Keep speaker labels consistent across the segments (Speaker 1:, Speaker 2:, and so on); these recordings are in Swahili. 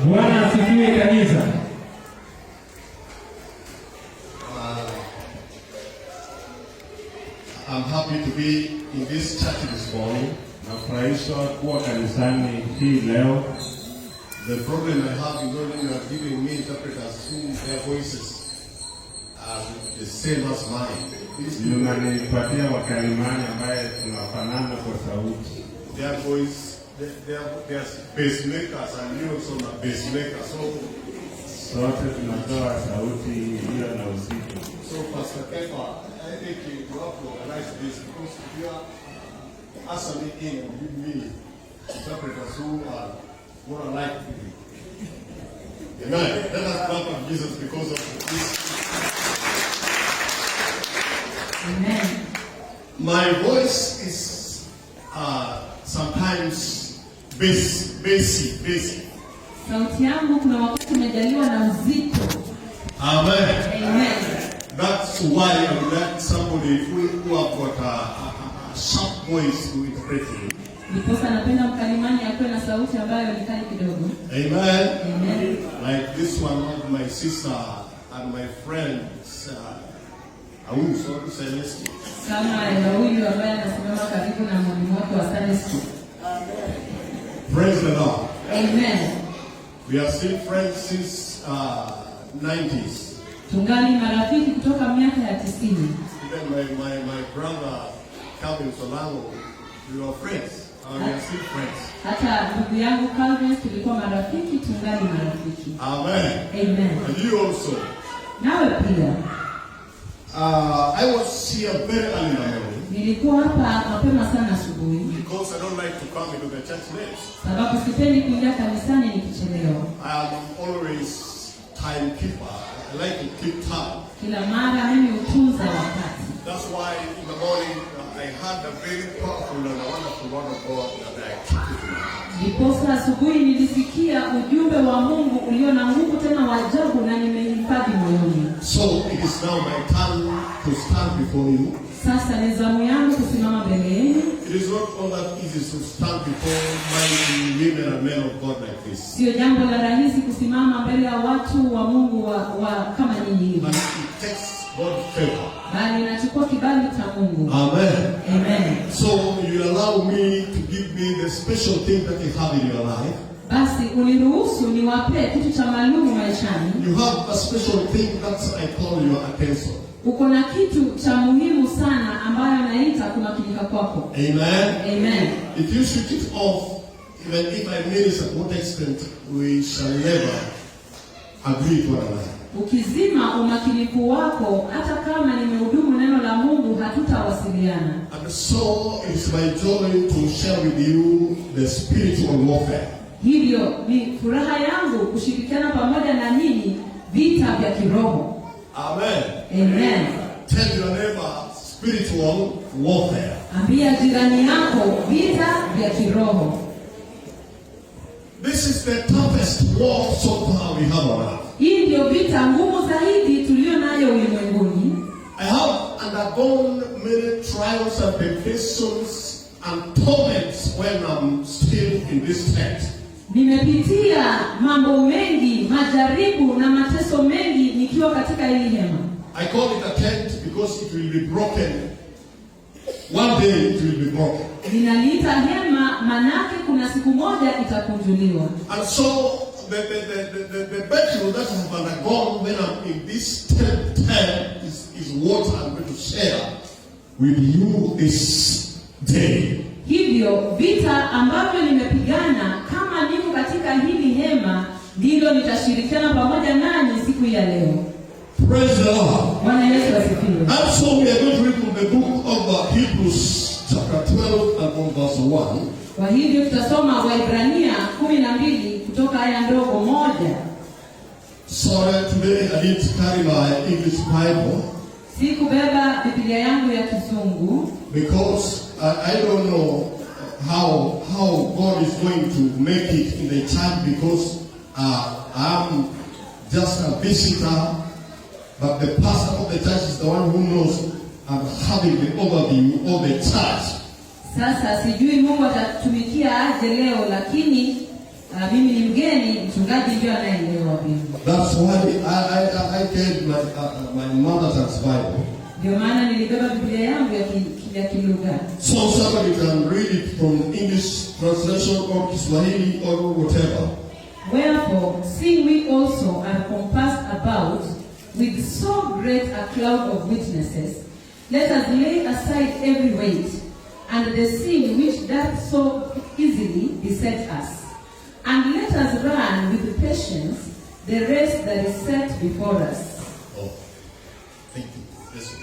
Speaker 1: Bwana asifiwe kanisa.
Speaker 2: I'm happy to be in this church this morning.
Speaker 1: Nafurahishwa kuwa kanisani hii leo.
Speaker 2: The problem I have is only you are giving me interpreters who their voices are the same as mine.
Speaker 1: Mnanipatia wakalimani ambaye tunafanana kwa sauti.
Speaker 2: Their voice, they are pacemakers and you also are pacemakers.
Speaker 1: Sote tunatoa sauti hiyo na uzito.
Speaker 2: So Pastor Kefa, I think you have to organize this because you are asking in and give me interpreters who are more alike to me. Amen. Let us clap for Jesus because of this.
Speaker 3: Amen.
Speaker 2: My voice is sometimes basic.
Speaker 3: Sauti yangu kuna wakati umejaliwa na uzito.
Speaker 2: Amen.
Speaker 3: Amen.
Speaker 2: That's why I would like somebody who have got a sharp voice to interpret it.
Speaker 3: Ndiposa napenda mkalimani akuwe na sauti ambayo ni kali kidogo.
Speaker 2: Amen.
Speaker 3: Amen.
Speaker 2: Like this one of my sister and my friends, Celeste.
Speaker 3: Kama huyu ambaye anasimama karibu na mwalimu wako wa Sunday school.
Speaker 2: Praise the Lord.
Speaker 3: Amen.
Speaker 2: We are still friends since 90s.
Speaker 3: Tungali marafiki kutoka miaka ya 90.
Speaker 2: Even my brother Calvin Solango, we were friends. We are still friends.
Speaker 3: Hata ndugu yangu Calvin tulikuwa marafiki, tungali marafiki.
Speaker 2: Amen.
Speaker 3: Amen.
Speaker 2: And you also.
Speaker 3: Nawe pia.
Speaker 2: I was here very early in the morning.
Speaker 3: Nilikuwa hapa mapema sana asubuhi.
Speaker 2: Because I don't like to come into the church late.
Speaker 3: Sababu sipendi kuingia kanisani nikichelewa.
Speaker 2: I am always timekeeper. I like to keep time.
Speaker 3: Kila mara mimi hutunza wakati.
Speaker 2: That's why in the morning I had a very powerful and a wonderful word of God that I keep it in my heart.
Speaker 3: Ndiposa asubuhi nilisikia ujumbe wa Mungu ulio na nguvu tena wa ajabu na nimehifadhi moyoni.
Speaker 2: So it is now my turn to stand before you.
Speaker 3: Sasa ni zamu yangu kusimama mbele yenu.
Speaker 2: It is not all that easy to stand before mighty women and men of God like this.
Speaker 3: Sio jambo la rahisi kusimama mbele ya watu wa Mungu wa kama nyinyi hivi.
Speaker 2: But it takes God's favor.
Speaker 3: Bali inachukua kibali cha Mungu.
Speaker 2: Amen.
Speaker 3: Amen.
Speaker 2: So you allow me to give me the special thing that you have in your life.
Speaker 3: Basi uniruhusu niwape kitu cha maalum maishani.
Speaker 2: You have a special thing that I call your attention.
Speaker 3: Uko na kitu cha muhimu sana ambayo naita kumakinika kwako.
Speaker 2: Amen.
Speaker 3: Amen.
Speaker 2: If you switch it off, even if I minister to what extent, we shall never agree to one another.
Speaker 3: Ukizima umakinifu wako, hata kama nimehudumu neno la Mungu, hatutawasiliana.
Speaker 2: And so it is my joy to share with you the spiritual warfare.
Speaker 3: Hivyo ni furaha yangu kushirikiana pamoja na nyinyi vita vya kiroho.
Speaker 2: Amen.
Speaker 3: Amen.
Speaker 2: Tell your neighbor spiritual warfare.
Speaker 3: Ambia jirani yako vita vya kiroho.
Speaker 2: This is the toughest war so far we have on earth.
Speaker 3: Hii ndio vita ngumu zaidi tulio nayo ulimwenguni.
Speaker 2: I have undergone many trials and temptations and torments when I'm still in this tent.
Speaker 3: Nimepitia mambo mengi, majaribu na mateso mengi nikiwa katika hili hema.
Speaker 2: I call it a tent because it will be broken. One day it will be broken.
Speaker 3: Ninaliita hema manake kuna siku moja itakunjuliwa.
Speaker 2: And so the battle that I have undergone when I'm in this tent is what I'm going to share with you this day.
Speaker 3: Hivyo vita ambavyo nimepigana kama niko katika hili hema ndilo nitashirikiana pamoja nanyi siku ya leo.
Speaker 2: Praise the Lord.
Speaker 3: Bwana Yesu asifiwe.
Speaker 2: And so we are going to read from the book of Hebrews chapter 12 and verse 1.
Speaker 3: Kwa hivyo tutasoma Waebrania 12 kutoka aya ndogo 1.
Speaker 2: Sorry, today I didn't carry my English Bible.
Speaker 3: Sikubeba Biblia yangu ya Kizungu
Speaker 2: Because I don't know how God is going to make it in the church because I'm just a visitor, but the pastor of the church is the one who knows and having the overview of the church.
Speaker 3: Sasa sijui Mungu atatumikia aje leo, lakini Mimi ni mgeni, mchungaji ndio anaelewa Biblia.
Speaker 2: That's why I gave my mother's Bible.
Speaker 3: Ndio maana nilibeba Biblia yangu ya kilugha.
Speaker 2: So somebody can read it from English translation or Kiswahili or whatever.
Speaker 3: Wherefore, seeing we also are compassed about with so great a cloud of witnesses, let us lay aside every weight and the sin which doth so easily beset us, and let us run with patience the race that is set before us.
Speaker 2: Oh, thank you. Yes,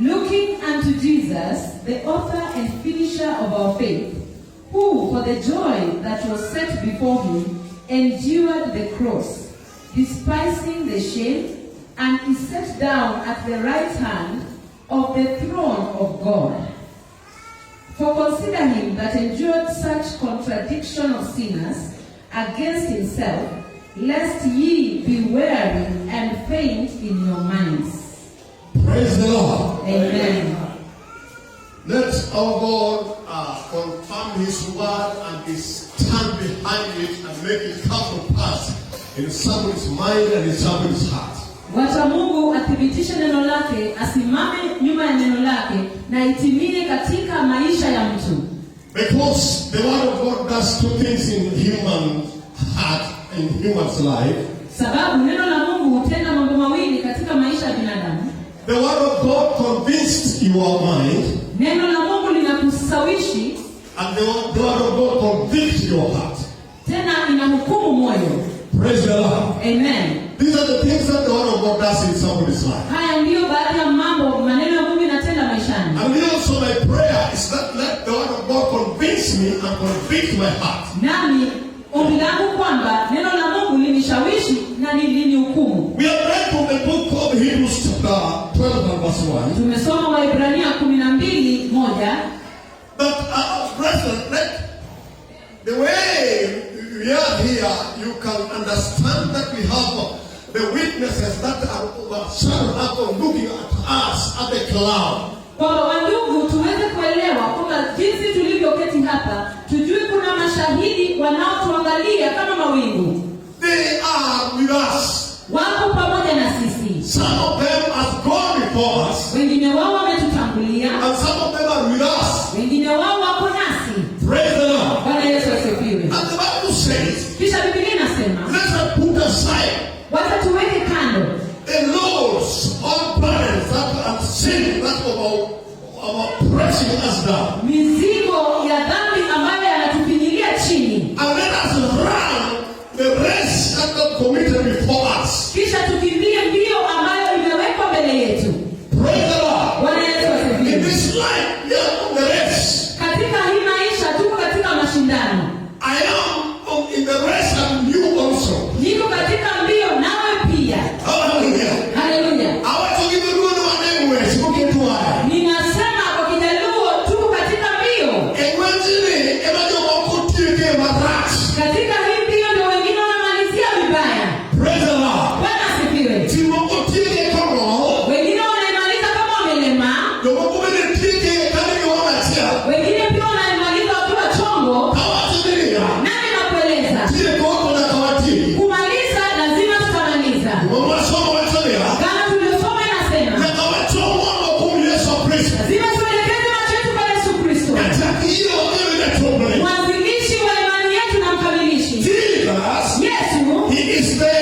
Speaker 3: Looking unto Jesus, the author and finisher of our faith, who for the joy that was set before him endured the cross, despising the shame, and is set down at the right hand of the throne of God. For consider him that endured such contradiction of sinners against himself, lest ye be weary and faint in your minds.
Speaker 2: Praise the Lord.
Speaker 3: Amen.
Speaker 2: Let our God confirm his word and stand behind it and make it come to pass in somebody's mind and in somebody's heart.
Speaker 3: Wacha Mungu athibitishe neno lake, asimame nyuma ya neno lake na itimie katika maisha ya mtu.
Speaker 2: Because the word of God does two things in human heart, in human's life.
Speaker 3: Sababu neno la Mungu hutenda mambo mawili katika maisha ya binadamu.
Speaker 2: The word of God convinced your mind.
Speaker 3: Neno la Mungu linakusawishi.
Speaker 2: And the word of God convicts your heart.
Speaker 3: Tena inahukumu moyo.
Speaker 2: Praise the Lord.
Speaker 3: Amen.
Speaker 2: These are the things that the word of God does in somebody's life.
Speaker 3: Haya ndio baadhi ya mambo maneno ya Mungu yanatenda maishani.
Speaker 2: And also my prayer is that let the word of God convince me and convict my heart.
Speaker 3: Nami ombi langu kwamba neno la Mungu linishawishi na linihukumu.
Speaker 2: We have read from the book of Hebrews chapter 12 and verse 1.
Speaker 3: Tumesoma Waebrania 12:1.
Speaker 2: But brethren, the way we are here, you can understand that we have the witnesses that are shut up looking at us at the cloud.
Speaker 3: Kwa wandugu tuweze kuelewa kwamba jinsi tulivyoketi hapa, tujue kuna mashahidi wanaotuangalia kama mawingu.
Speaker 2: They are with us.
Speaker 3: Wako pamoja na sisi.
Speaker 2: Some of them have gone before us.
Speaker 3: Wengine wao wametutangulia.
Speaker 2: And some of them are with us.
Speaker 3: Wengine wao wako nasi.
Speaker 2: Praise the Lord.
Speaker 3: Bwana Yesu asifiwe.
Speaker 2: And the Bible says,
Speaker 3: kisha Biblia inasema,
Speaker 2: let us put aside
Speaker 3: wacha tuweke kando
Speaker 2: the laws, all burdens that have sin that of pressing us down.
Speaker 3: mizigo ya dhambi ambayo yanatupinyilia chini.
Speaker 2: And let us run the race that God committed before us.
Speaker 3: Kisha tukimbie mbio ambayo imewekwa mbele yetu.
Speaker 2: Praise the Lord.
Speaker 3: Bwana Yesu asifiwe.
Speaker 2: In this life, we are on the race.
Speaker 3: Katika hii maisha tuko katika mashindano.
Speaker 2: I am in the race and you also.
Speaker 3: Niko katika mbio nawe pia.
Speaker 2: Hallelujah.
Speaker 3: Hallelujah.
Speaker 2: I want to give you one anyway. Spoken to I.
Speaker 3: Ninasema kwa Kijaluo tuko katika mbio. Katika hii mbio ndio wengine wanamalizia vibaya.
Speaker 2: Praise the Lord.
Speaker 3: Bwana asifiwe. Wengine wanaimaliza kama wamelema. Wengine pia wanaimaliza wakiwa chongo. Nani nakueleza? Kumaliza lazima tutamaliza. Kama tuliosoma inasema, lazima tuelekeze macho yetu kwa Yesu Kristo, mwanzilishi wa imani yetu na mkamilishi.
Speaker 2: Jesus,
Speaker 3: Yesu
Speaker 2: He is the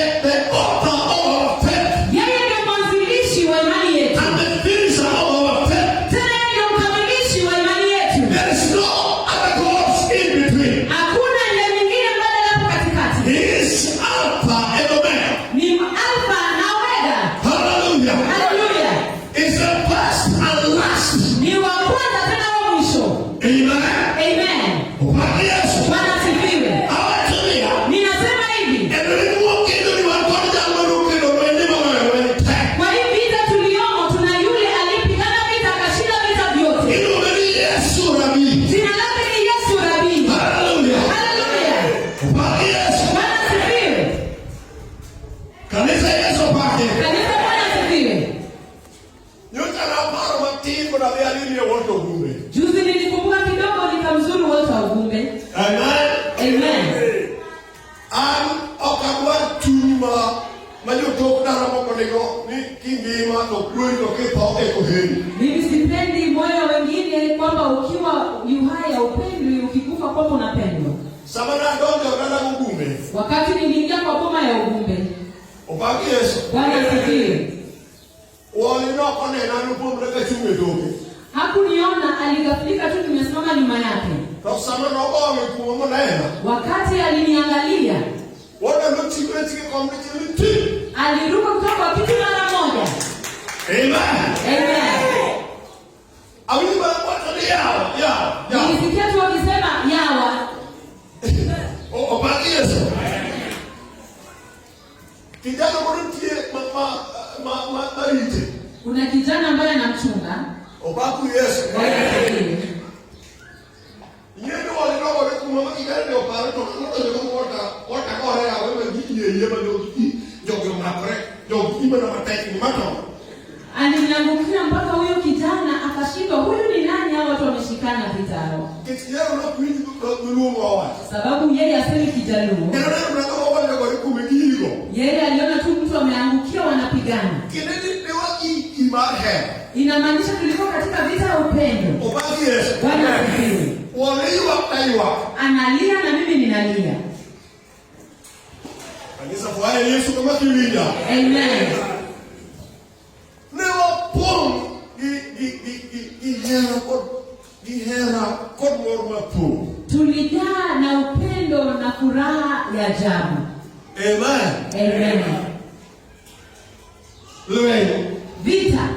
Speaker 2: okagwa chuma majotok dara moko nego ni kingima to kweli to kipo ekoheri.
Speaker 3: Mimi sipendi moyo wengine kwamba ukiwa yuhai upendwi, ukikufa kwamba unapendwa.
Speaker 2: Samana donjo dara ugumbe.
Speaker 3: Wakati niliingia kwa boma ya ugumbe.
Speaker 2: Obaki Yesu.
Speaker 3: Bwana asifiwe.
Speaker 2: Wali no kone na nupo mreka chume doge.
Speaker 3: Hakuniona, aligafika tu nimesimama nyuma yake.
Speaker 2: Kwa samana ogo kuomo naenda.
Speaker 3: Wakati aliniangalia,
Speaker 2: wana luchike kompleti.
Speaker 3: Aliruka kutoka kwa kiti mara moja.
Speaker 2: Amen.
Speaker 3: Amen.
Speaker 2: Awimba watu yawa.
Speaker 3: Nilisikia tu wakisema yawa.
Speaker 2: Obaki Yesu. Kijana mwanamtie marite.
Speaker 3: Kuna kijana ambaye anamchunga.
Speaker 2: Obaki Yesu. Yeye wale ndio wale kumama kijana ndio pale to ndio wata kwa haya wewe yeye bado ndio mapre ndio imana mataki mato.
Speaker 3: Aliniangukia mpaka huyo kijana akashindwa, huyu ni nani? Hao watu wameshikana vitao.
Speaker 2: Kijana ndio kuingi Luo wa.
Speaker 3: Sababu yeye asemi Kijaluo.
Speaker 2: Ndio ndio wale wale kumegigo.
Speaker 3: Yeye aliona tu mtu ameangukia wanapigana.
Speaker 2: Kineni ndio imahe.
Speaker 3: Inamaanisha tulikuwa katika vita ya upendo.
Speaker 2: Obaki Yesu.
Speaker 3: Bwana asifiwe.
Speaker 2: Waliwa.
Speaker 3: Analia na mimi ninalia.
Speaker 2: Kanisa kwa Yesu kama kiwija.
Speaker 3: Amen. Tulijaa na upendo na furaha ya ajabu.
Speaker 2: Amen.
Speaker 3: Amen.
Speaker 2: Lweny.
Speaker 3: Vita.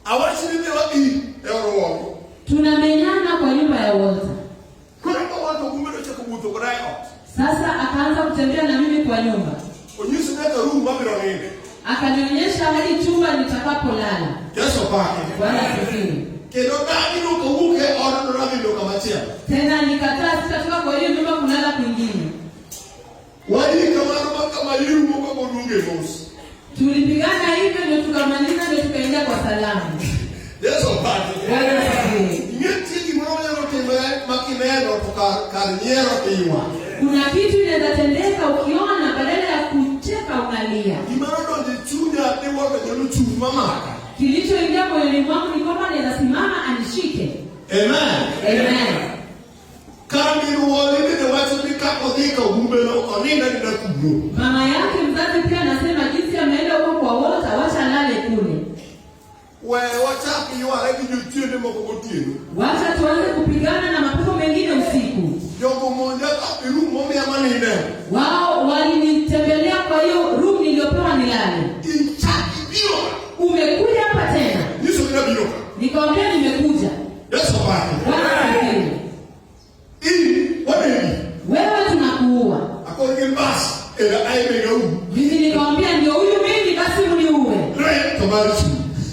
Speaker 2: Awachini wapi Roho.
Speaker 3: Tunamenyana kwa nyumba ya Walter.
Speaker 2: Kuna watu kumbe cha kubuto kwa hayo.
Speaker 3: Sasa akaanza kutembea na mimi kwa nyumba.
Speaker 2: Onyesha nenda room mabiro nini.
Speaker 3: Akanionyesha hadi chumba nitakapolala.
Speaker 2: Yesu pake.
Speaker 3: Bwana asifiwe.
Speaker 2: Kero ndani ukavuke ona ndo nami ndo kamachia.
Speaker 3: Tena nikataa sitatoka kwa hiyo nyumba kulala kwingine.
Speaker 2: Wali kama yiru mko bodunge mosi.
Speaker 3: Tulipigana hivyo ndio tukamaliza ndio tukaenda kwa salamu.
Speaker 2: Yesu pake.
Speaker 3: Bwana asifiwe.
Speaker 2: Ngeti mmoja wote makineno tukarinyero kiwa.
Speaker 3: Kuna kitu inaweza tendeka ukiona badala ya kucheka unalia.
Speaker 2: Imano ndio chunya ni wako ndio chuma maka.
Speaker 3: Kilichoingia moyoni mwangu ni kwamba naweza simama anishike.
Speaker 2: Amen.
Speaker 3: Amen.
Speaker 2: Kami ruwali ni watu nikapodhika ugumbe na onina ninakubru.
Speaker 3: Mama yake mzazi pia anasema jinsi ameenda huko kwa Walter, wacha lale kule.
Speaker 2: Wacha kiwa hadi jutini mokogotini.
Speaker 3: Wacha tuanze kupigana na mapepo mengine usiku.
Speaker 2: Yoko moja kapiru momi ya manine.
Speaker 3: Wao walinitembelea kwa hiyo room niliyopewa nilale.
Speaker 2: Inchaki bio.
Speaker 3: Umekuja hapa tena?
Speaker 2: Niso kina bio.
Speaker 3: Nikamwambia nimekuja.
Speaker 2: Yesu pake.
Speaker 3: Bwana asifiwe. Wewe tunakuua.
Speaker 2: According basi era aimega u.
Speaker 3: Mimi nikamwambia ndio huyu mimi basi uniue.
Speaker 2: Right, tomarichu.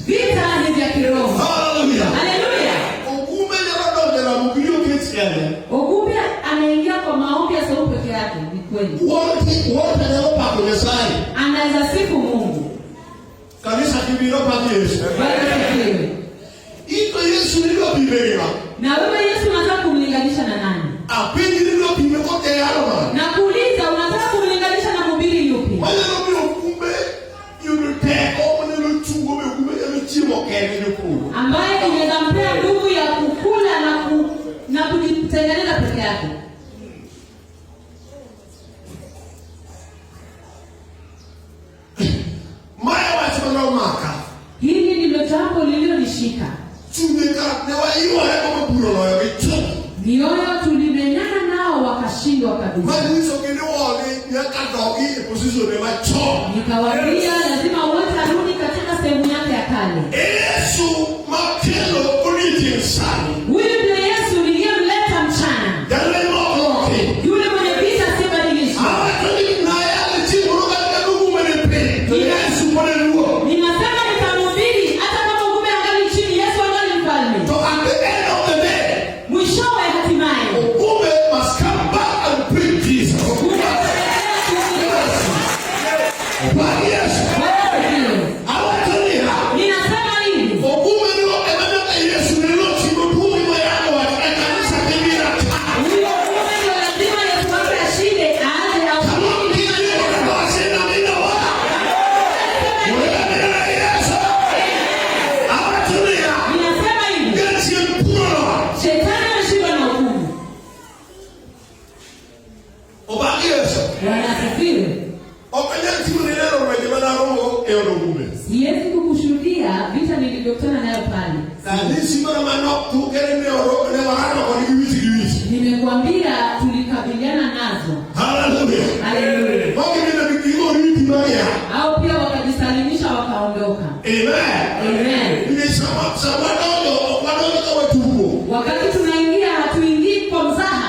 Speaker 3: Vita ni vya kiroho.
Speaker 2: Hallelujah.
Speaker 3: Hallelujah.
Speaker 2: Ogume ndio ndio na mkio kiti yale.
Speaker 3: Ogume anaingia kwa maombi ya sauti peke yake, ni kweli.
Speaker 2: Wote ndio pako Mesai.
Speaker 3: Anaweza sifu Mungu.
Speaker 2: Kanisa kibiro pake Yesu.
Speaker 3: Bwana asifiwe.
Speaker 2: Iko Yesu ndio Biblia.
Speaker 3: Na wewe Yesu unataka kumlinganisha na nani?
Speaker 2: Apindi ndio Biblia kote yalo.
Speaker 3: Na kuuliza unataka kumlinganisha na mhubiri yupi?
Speaker 2: Wale ndio kumbe yuniteko mwenye chungo kumbe ya chimo kene yuko.
Speaker 3: Ambaye inaweza mpea nguvu ya kukula na kujitengeneza peke yake.
Speaker 2: Maya watu maka.
Speaker 3: Hili ndilo jambo lililonishika.
Speaker 2: Tumeka na waiwa kama bulo ya vitu.
Speaker 3: Mioyo tulimenyana nao wakashindwa kabisa.
Speaker 2: Bali hizo kile wale yakadogi position ya macho.
Speaker 3: Nikawaambia lazima wote arudi katika sehemu yake ya kale.
Speaker 2: Yesu makelo kuniti sana.
Speaker 3: Huyu ndiye Yesu niliyemleta mchana.
Speaker 2: Yale mokoke.
Speaker 3: Yule mwenye vita sibadilishwa.
Speaker 2: Hawataki na yale timu katika ndugu mwenye pe. Yesu mwenye Luo.
Speaker 3: Ninasema nitamhubiri hata kama ngume angali chini, Yesu angali mfalme.
Speaker 2: So at the end of the day,
Speaker 3: mwishowe hatimaye
Speaker 2: Ogume must come back and bring Jesus. Yes.
Speaker 3: Ninasema hivi.
Speaker 2: Ogume ndio emana Yesu ndio chimo tu
Speaker 3: Bwana asifiwe. Siwezi kukushuhudia vita nilivyokutana nayo pale. Nimekuambia tulikabiliana nazo.
Speaker 2: Hallelujah.
Speaker 3: Hallelujah. Au pia wakajisalimisha wakaondoka. Amen. Wakati tunaingia hatuingii kwa mzaha.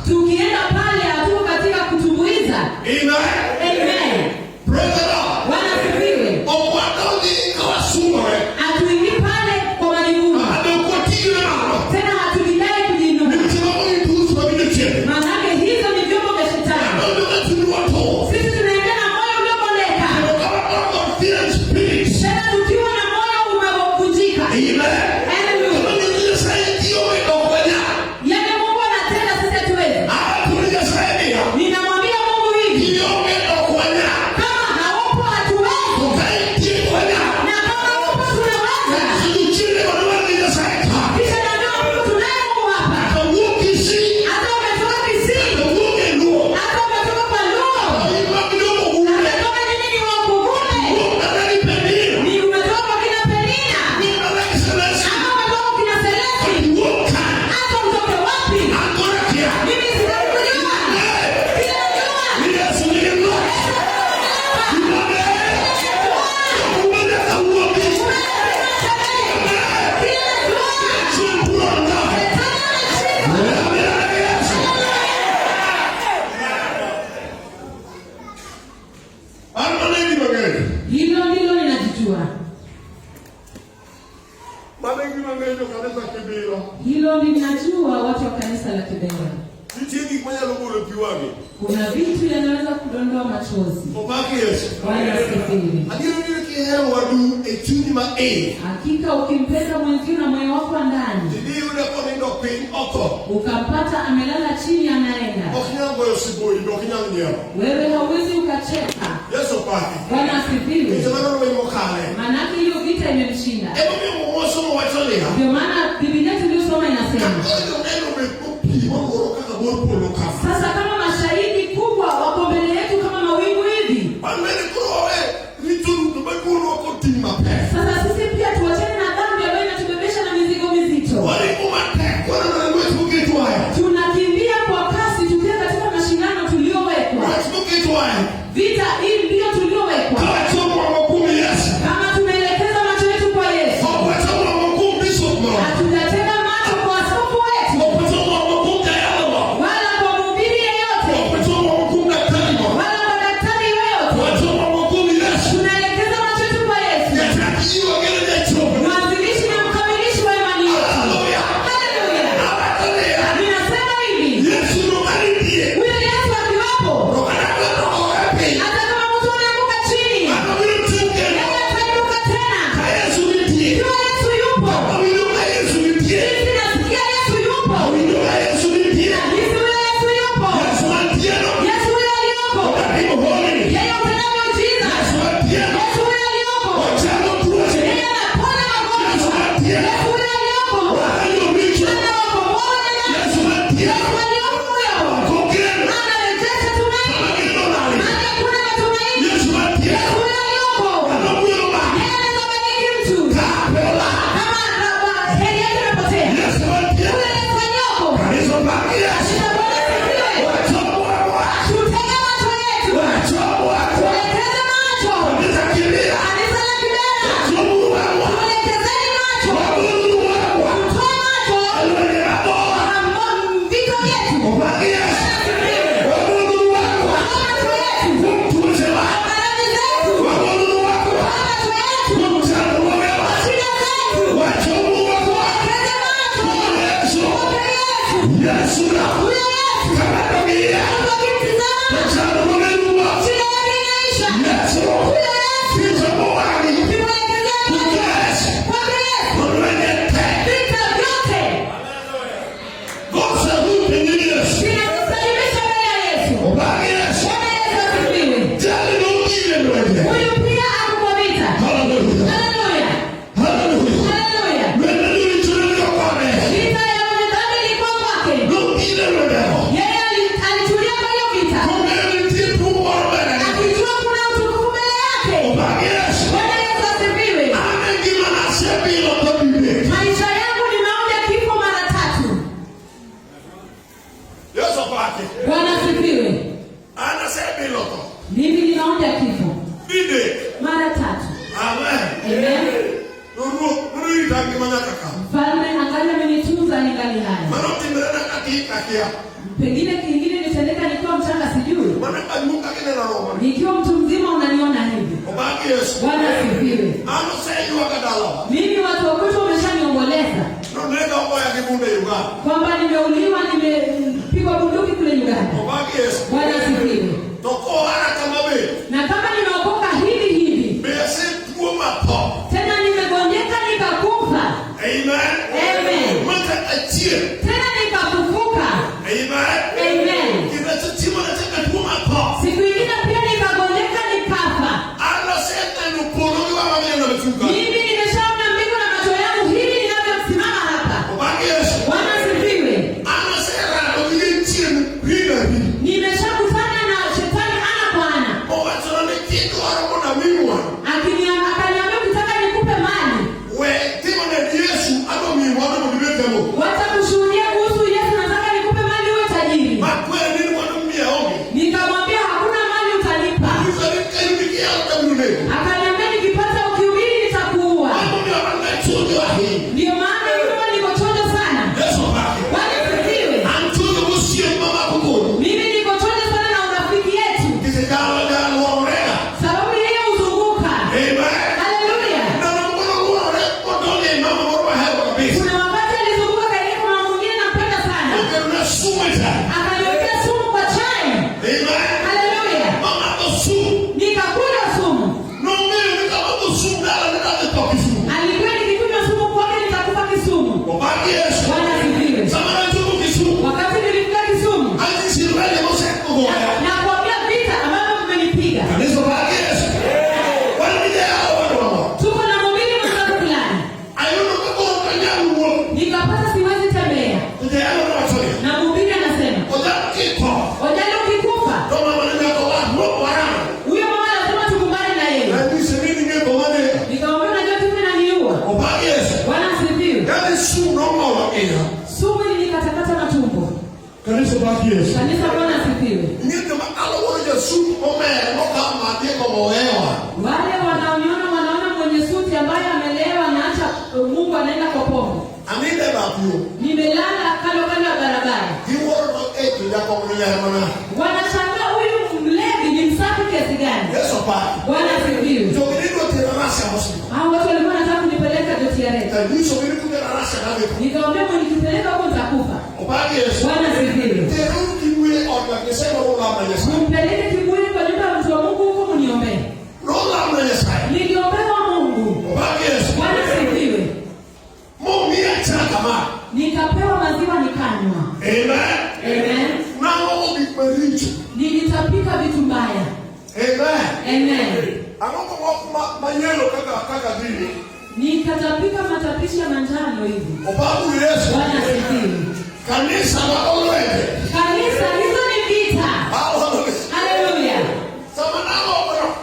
Speaker 3: Tukienda pale hatuko katika kutumbuiza. Amen.
Speaker 2: Praise the Lord.
Speaker 3: Bwana asifiwe. Hatuingii pale kwa majivuno. Tena hatujidai kujiinua. Maana hizo ni vyombo vya shetani. Sisi tunaenda na moyo uliopondeka. Tena tukiwa na moyo umevunjika. Yale Mungu anatenda sisi hatuwezi. Ninamwambia Mungu hivi. Kama haupo hatuwezi. Na kama upo tunaweza. Kisha ndio Mungu tunaye Mungu hapa. Hata umetoka Kisii. Hata umetoka kwa Luo. Umetoka nini wa Kugume. Ni umetoka kwa kina Penina. Ama umetoka kina Selesi. Hata utoke wapi. Mimi sitakujua. Sinajua. Hilo ndilo ninajijua. Hilo ninajua watu wa kanisa la Kibera. Kuna vitu yanaweza kudondoa machozi. Bwana asifiwe. Hakika ukimpenda mwenzio na moyo wako wa ndani, ukampata amelala chini anaenda, wewe hauwezi ukacheka. Bwana asifiwe. Maana hiyo vita imemshinda. Ndio maana Biblia tuliyosoma inasema, sasa kama mashahidi kubwa wako mbele yetu kama mawingu hivi, sasa sisi pia tuachane na dhambi ambayo inatubebesha na mizigo mizito. Tunakimbia kwa kasi tukiwa katika mashindano tuliowekwa. Vita hii ndio tuliowekwa. Kama tumeelekeza macho yetu kwa Yesu, hatujatega macho kwa askofu wetu wala kwa mhubiri yeyote wala kwa daktari yeyote. Tunaelekeza macho yetu kwa Yesu, mwanzilishi na mkamilishi wa imani yetu. Haleluya. Ninasema hivi, huyo Yesu akiwapo, hata kama mtu anaanguka chini, yeye atainuka tena. Ikiwa Yesu yupo, sisi nasikia Yesu yupo. Sisi huyo Yesu yupo. Yesu huyo aliyoko. Yeye utenda miujiza. Yesu huyo aliyoko. Yeye anaponya magonjwa. Yesu huyo aliyoko. Anawakomboa wanyama. Yesu aliyoko huyo. Anarejesha tumaini. Maana hakuna matumaini. Yesu huyo aliyoko. Yeye anaweza bariki mtu. Kama heri yake imepotea. Huyo Yesu aliyoko. Shida Bwana asifiwe. Tutege macho yetu. Tuelekeze macho. Kanisa la Kibera. Tuelekezeni macho. Tutoe macho. Vito vyetu. Tutoe macho yetu. Maradhi zetu. Tutoe macho yetu. Shida zetu. Tuelekeze macho. Tupe Yesu. Huyo Yesu. Mungu akimtizama. Shida yake inaisha. Huyo Yesu. Tumwelekezee macho. Kwake Yesu. Vita vyote vinasalimisha mbele ya Yesu. Bwana Yesu asifiwe. Huyu pia ako kwa vita. Haleluya. Haleluya. Vita ya mwenye dhambi ilikuwa kwake. Yeye Pengine kingine nitendeka nikiwa mchanga sijui. Nikiwa mtu mzima unaniona hivi. Bwana asifiwe. Mimi watu wa kwetu wameshaniomboleza. Kwamba nimeuliwa, nimepigwa bunduki kule Uganda. Bwana asifiwe. Na kama nimeokoka hivi hivi. Tena nimegonjeka nikakufa.
Speaker 2: Amen.
Speaker 3: Tena nikafufuka. Amen. Siku ingine pia nikagonjeka nikafa. Mimi nimeshaona mbingu na macho yangu hivi ninavyosimama hapa. Bwana asifiwe. Nimeshakutana na shetani ana kwa ana. Akaniambia ukitaka nikupe mali. Watakushuhudia kuhusu Yesu, nataka nikupe mali uwe tajiri. Nikamwambia hakuna mali utanipa. Akaniambia nikipata ukihubiri nitakuua. Ndio maana mimi niko chonjo sana. Bwana asifiwe. Mimi niko chonjo sana na urafiki yetu. Sababu yeye huzunguka. Haleluya. Kuna wakati alizunguka karibu na mwingine nampenda sana. Akaniwekea sumu kwa chai. Haleluya. Nikakunywa sumu. Alikuwa nikikunywa sumu kwake nitakufa kisumu. Bwana asifiwe. Wakati nilikuwa kisumu. Na kuambia vita ambavyo mmenipiga. Tuko na mobili mwanzo fulani. Nikapata siwezi tembea. Na mobili anasema Ojal ukikufa huyo mama lazima tukumbane na yeye. Nikamwambia unajua kitu inaniua. Bwana asifiwe. Sumu nilikatakata na tumbo. Kanisa Bwana asifiwe. Wale wanaona mwenye suti ambaye amelewa na acha Mungu anaenda kwa pombe. Nimelala kando ya barabara. Wanashangaa huyu mlevi ni msafi kiasi gani? Bwana asifiwe. Hao watu walikuwa wanataka kunipeleka Jotiareta. Nikamwambia mnikipeleka huko nitakufa. Bwana asifiwe. Mpeleke kiburi kwa nyumba ya mtu wa Mungu huko mniombee. Niliombewa Mungu. Bwana asifiwe. Nikapewa maziwa nikanywa. Amen. Nilitapika vitu mbaya. Amen. Nikatapika matapishi ya manjano hivi. Bwana asifiwe.
Speaker 2: Kanisa hizo ni vita.
Speaker 3: Haleluya.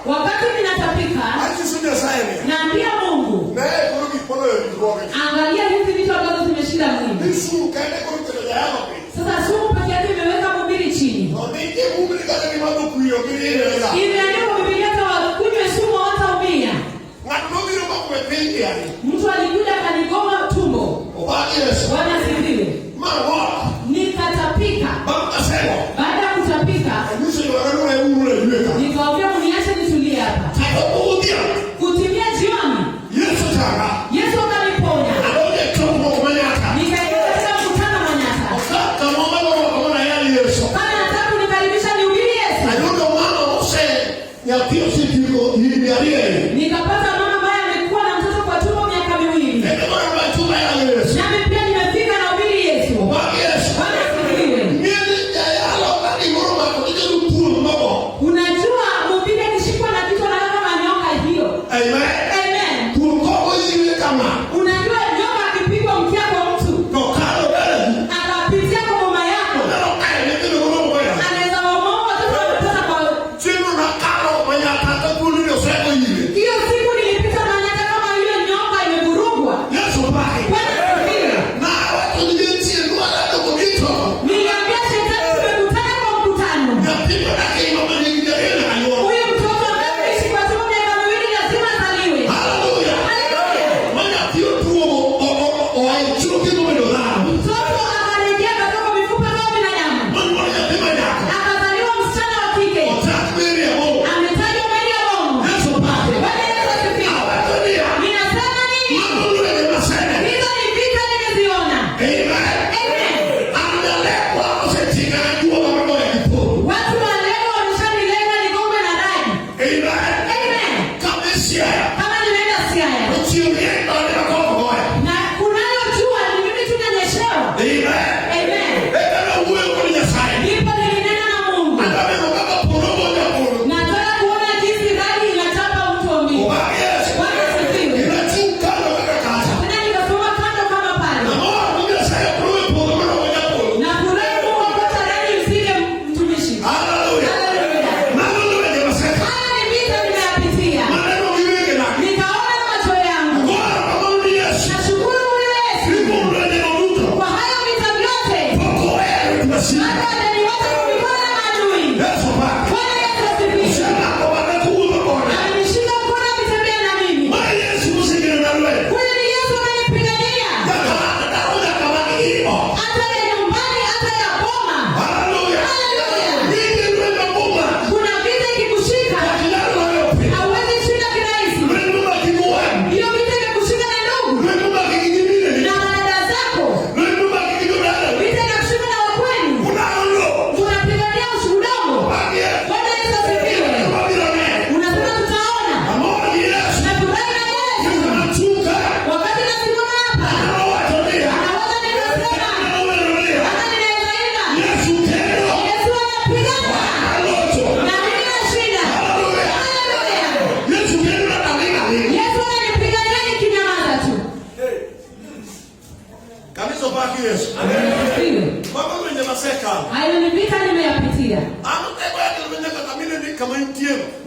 Speaker 3: Wakati ninatapika naambia Mungu, angalia hizi vitu ambazo zimeshinda mwili. Sasa sumu peke yake imeweka mhubiri chini. Imeandikwa Biblia kama kunywe sumu hataumia. Mtu alikuja kanigoma tumbo. Bwana asifiwe. Nikatapika.
Speaker 2: shida. Yesu baba. Usema kwa wanakuwa bora. Mwana Yesu usikile na wewe.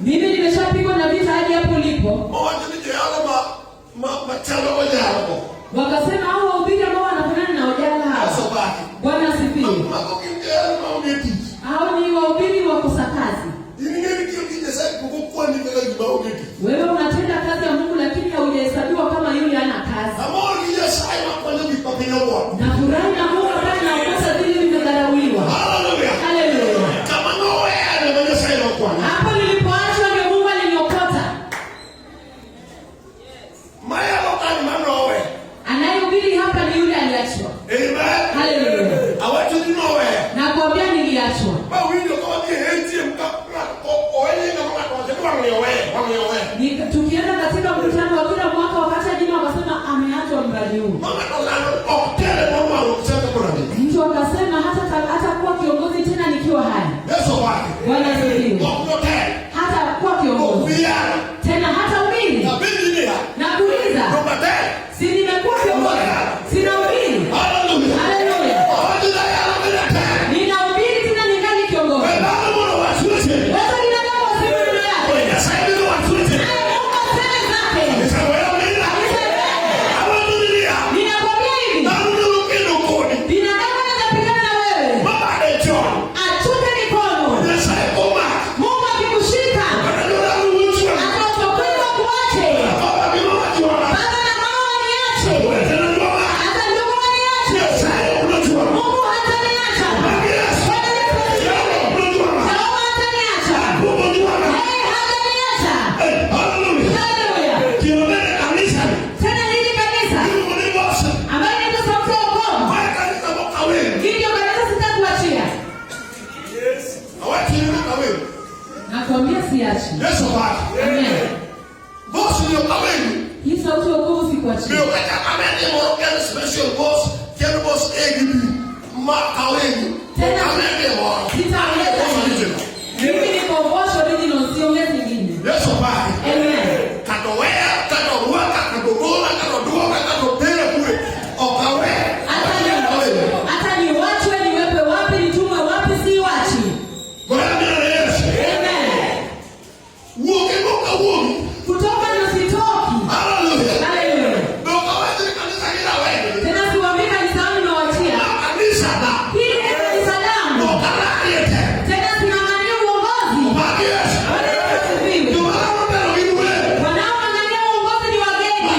Speaker 3: Mimi nimeshapigwa na vita hadi hapo ulipo. Wakasema hao wahubiri ambao wanafanana na Ojal hao. Bwana asifiwe. Hao ni wahubiri wa kusakazi. Wewe unatenda kazi ya Mungu lakini haujahesabiwa kama yule hana kazi. Na furahi na Mungu ambaye anaongoza vile vimedharauliwa. Haleluya. Haleluya. Hapo nilipoachwa ndio Mungu aliniokota. Anayehubiri hapa ni yule aliachwa. Amen. Haleluya. Na kuambia niliachwa. Tukienda katika mkutano wa kila mwaka wakati jina wakasema ameachwa mradi huu. Mtu akasema hata kuwa kiongozi tena nikiwa hai. Bwana asifiwe. Hata kuwa kiongozi. Tena hata ubiri. Na kuuliza. Si nimekuwa kiongozi. Sina ubiri. Haleluya. Haleluya. Ninahubiri tena ningali kiongozi.
Speaker 2: Yesu baba.
Speaker 3: Amen.
Speaker 2: Vosh ndio kaweni.
Speaker 3: Hii sauti ya wokovu sikuachia.
Speaker 2: Ndio kata kameni moroken special boss, kero boss AGB. Ma kaweni.
Speaker 3: Tena
Speaker 2: kameni moro.
Speaker 3: Sitaongeza. Mimi niko Vosh original siongezi nyingine.
Speaker 2: Yesu baba.
Speaker 3: Amen.
Speaker 2: Katowea, katowaka, katodona, katodoka, katopele kule. Okawe.
Speaker 3: Hata ni wachwe niwepe wapi nitumwe wapi si wachi.
Speaker 2: Bwana Yesu. Kutoka
Speaker 3: nisitoki.
Speaker 2: Haleluya.
Speaker 3: Haleluya.
Speaker 2: Ndio kawaida kanisa hila wewe.
Speaker 3: Tena siwaambia kanisa wangu na wachia.
Speaker 2: Kanisa na.
Speaker 3: Hili ni kanisa langu.
Speaker 2: Ndio kalani
Speaker 3: tena tunang'ania uongozi.
Speaker 2: Yes. Ndio wanaona wewe.
Speaker 3: Wanaoangania uongozi ni wageni.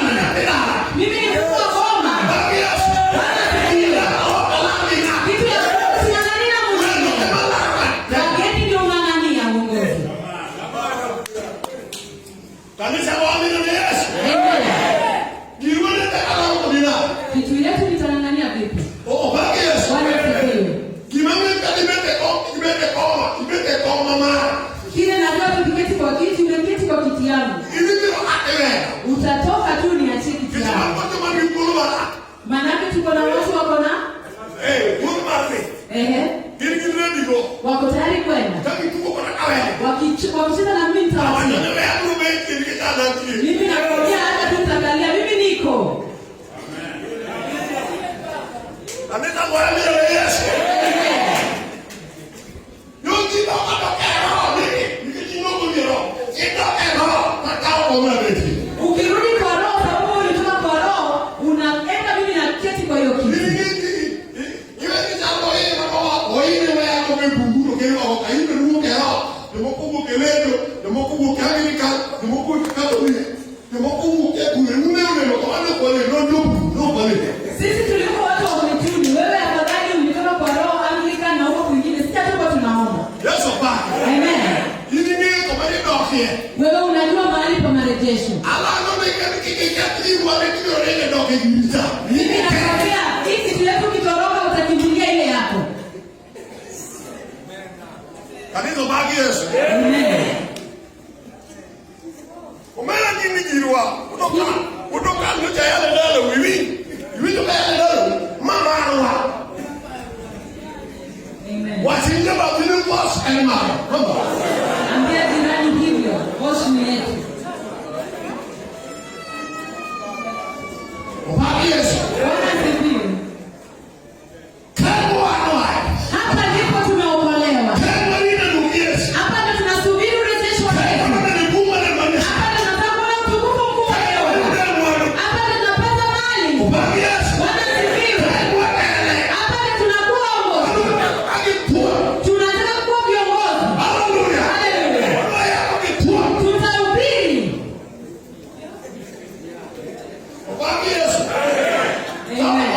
Speaker 3: Mimi ni mkuu wa Goma.
Speaker 2: Yes.
Speaker 3: Kitu ya tunang'ania Mungu. Wageni ndio wanang'ania uongozi.
Speaker 2: Kanisa waamini na Yesu.
Speaker 3: Amen.
Speaker 2: Nione takalo kubina.
Speaker 3: Kitu yetu nitanang'ania vipi?
Speaker 2: Baki Yesu.
Speaker 3: Bwana asifiwe.
Speaker 2: Kimame kibete kwa mama.
Speaker 3: Kile najua tukiketi kwa kiti, umeketi kwa kiti yangu.
Speaker 2: Ili ndio atewe.
Speaker 3: Utatoka tu niachie kiti yangu. Manake tuko na watu wako na wako tayari kwenda. Wakicheza na mimi nitawatia. Mimi nakwambia hata tutaangalia mimi niko.
Speaker 2: Amina Bwana Yesu. Yuki baba kero mimi nikijingo kujero.
Speaker 3: Ukirudi kwa roho sababu ulitoka kwa roho, unaenda mimi na keti kwa hiyo kiti.
Speaker 2: Iwe ni jambo hili mama wako. bunguru ke o ka ime ruo ke ho de mo ku ke ledo de mo ku ke America de mo ku ke Katolia de mo ku ke ku ne lo kwa na kwa no kwa le
Speaker 3: sisi tulikuwa watu wa mituni. Wewe afadhali ulitoka kwa Roho Amerika na huko kwingine, sisi hatuko tunaomba.
Speaker 2: Yes opa.
Speaker 3: Amen.
Speaker 2: Ini ni kwa mali dokie.
Speaker 3: Wewe unajua mahali pa marejesho.
Speaker 2: Ala no me kiki wale ndio rege dokie nita.
Speaker 3: Mimi nakwambia hiki kitu kitoroka utakimbilia ile yako.
Speaker 2: Kanisa bagi Yesu.
Speaker 3: Amen.
Speaker 2: Umela nini jirwa? Kutoka nje yale ndalo wiwi. Wiwi to yale ndalo mama arwa.
Speaker 3: Amen.
Speaker 2: Wasinja ba vile Vosh and mama.
Speaker 3: Ambia jirani hivyo, Vosh ni yetu.
Speaker 2: Bagi Yesu.
Speaker 3: Bwana asifiwe.
Speaker 2: Kama wana.
Speaker 3: Hapa ndipo tumeokolewa.
Speaker 2: Kama nina ndugu Yesu.
Speaker 3: Hapa ndio tunasubiri urejesho wa Yesu.
Speaker 2: Kama nina kuwa na maisha.
Speaker 3: Hapa ndio tunataka utukufu mkuu wa Yesu. Hapa ndio tunapata mali.
Speaker 2: Bagi Yesu.
Speaker 3: Bwana asifiwe. Hapa ndio tunakuwa uongozi. Tunataka kuwa viongozi.
Speaker 2: Hallelujah.
Speaker 3: Tutahubiri.
Speaker 2: Bagi Yesu.
Speaker 3: Amen.
Speaker 2: Amen.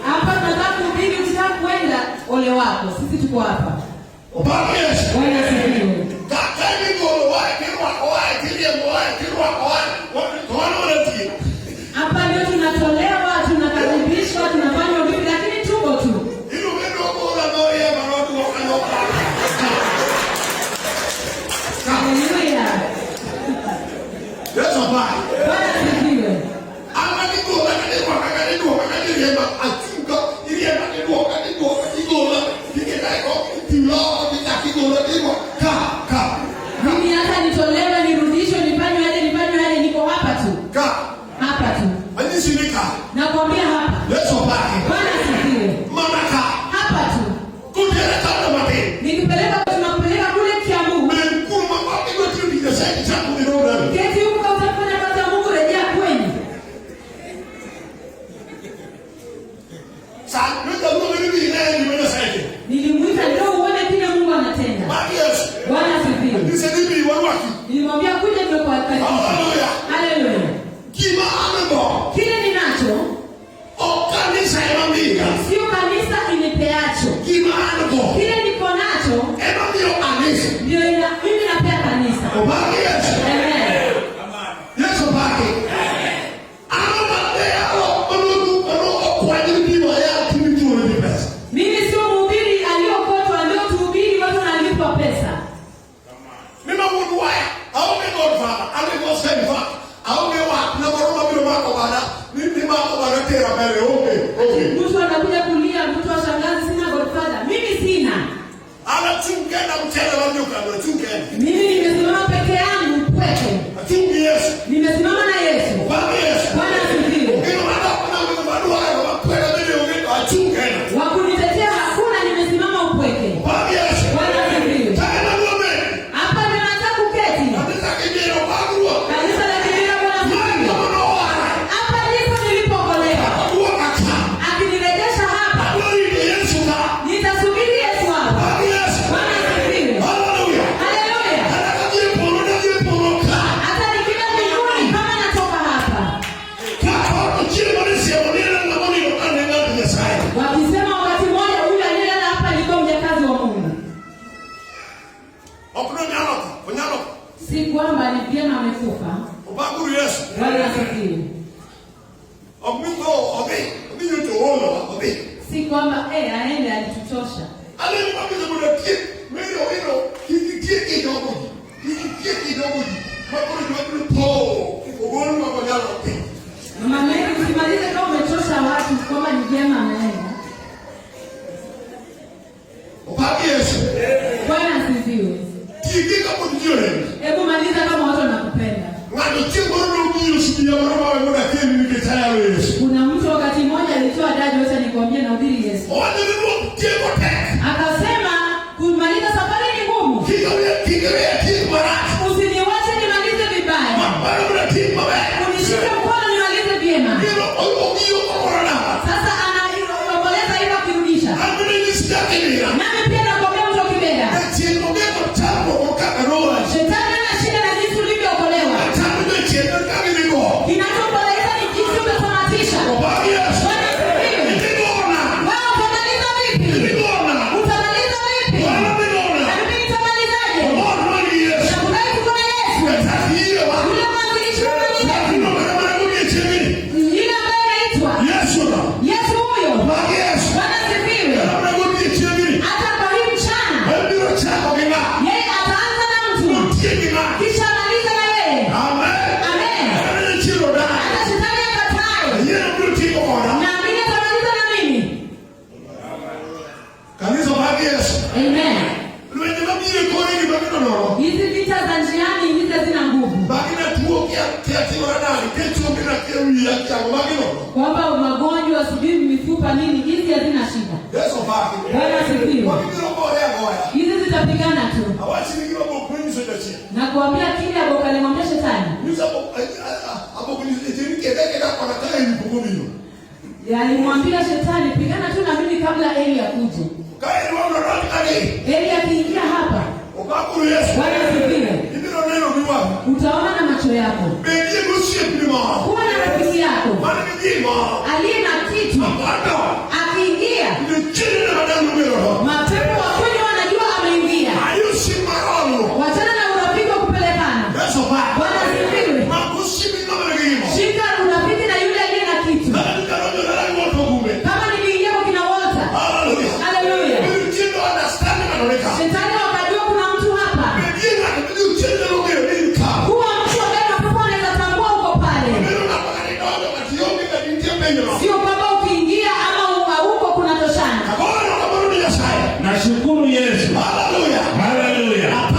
Speaker 3: Hapa tunataka kuhubiri, ukitaka kwenda ole wako. Sisi tuko hapa. Bwana asifiwe. Hapa ndio tunatolewa, tunakaribishwa, tunafanywa vipi, lakini tuko tu. Haleluya. Bwana asifiwe. Mimi hata nitolewe, nirudishwe, nifanywe hadi niko hapa tu. Hapa tu. Nakwambia hapa. Bwana asifiwe. Hapa tu. Nikipeleka tunapeleka kule Kiambu. Keti huko utafanya kazi ya Mungu, rejea kwenye. Nilimuita ndio uone kile Mungu anatenda. Bwana asifiwe. Nilimwambia kuja ndio kwa kazi. Haleluya. Kile ninacho sio kanisa inipeacho. Kile niko nacho ndio mimi napea kanisa. Amen. Mimi sio mhubiri aliyokotwa, ndio tuhubiri watu wanalipwa pesa. Mtu anakuja kulia, mtu wa shangazi, sina godfather. Mimi sina. Mimi nimesimama peke yangu pweke. Nimesimama na Yesu. Bwana asifiwe. Wakunitetea hakuna, nimesimama upweke. Bwana asifiwe. Hapa ndio nataka kuketi. Kanisa la Kibira, Bwana asifiwe. Hapa ndipo nilipookolewa. Akinirejesha hapa, nitasubiri Yesu hapa. Bwana asifiwe. Haleluya. Hata nikienda mbinguni kama natoka hapa. Wakisema wakati mmoja huyu aliyelala hapa alikuwa mjakazi wa Mungu. Si kwamba ni vyema amekufa. Bwana asifiwe. Si kwamba aende alituchosha. Mama Mary, usimalize kama umechosha watu kwamba ni vyema ameenda. Bwana asifiwe. Hebu maliza kama watu wanakupenda. Kuna mtu wakati mmoja alitoa dadi wote nikwambia na udhiri Yesu. Akasema kumaliza safari ni ngumu. Usiniwache nimalize vibaya. Unishike mkono nimalize vyema. Sasa anaomboleza hivyo akirudisha. kwa nini? Hizi hazina shida.
Speaker 2: Yesu baki.
Speaker 3: Bwana asifiwe.
Speaker 2: Wakijua bora goya.
Speaker 3: Hizi zitapigana tu.
Speaker 2: Hawachi ningiwa bokwini sojachi.
Speaker 3: Na kuambia kile aboka alimwambia shetani.
Speaker 2: Yusa abo kunizitini keda kwa nataka nikukumino.
Speaker 3: Alimwambia shetani, pigana tu na mimi kabla Eli akuje.
Speaker 2: Kae ni wao ndo kali.
Speaker 3: Eli akiingia hapa.
Speaker 2: Ukakuru Yesu.
Speaker 3: Bwana asifiwe.
Speaker 2: Ndio neno biwa.
Speaker 3: Utaona na macho yako.
Speaker 2: Bendie gosie prima.
Speaker 3: Kuwa na rafiki yako.
Speaker 2: Maana mjima.
Speaker 3: Aliye na kitu.
Speaker 2: Apata.
Speaker 3: Akiingia.
Speaker 2: Ndio chini na madani numero.
Speaker 3: Mapepo wa kweli wanajua ameingia.
Speaker 2: Ayusi marolo.
Speaker 3: Wachana na urafiki wa kupelekana.
Speaker 2: Yesu baba.
Speaker 3: Bwana asifiwe.
Speaker 2: Makushimi kama ngimo.
Speaker 3: Shika urafiki na yule aliye na kitu. Kama niliingia kwa kina Walter.
Speaker 2: Hallelujah.
Speaker 3: Hallelujah. Shetani wakajua kuna mtu hapa. Kuwa mtu ambaye mapepo anaweza tambua uko pale. Sio kwamba ukiingia ama huko kuna toshana.
Speaker 1: Nashukuru Yesu.
Speaker 2: Hallelujah.
Speaker 1: Hallelujah.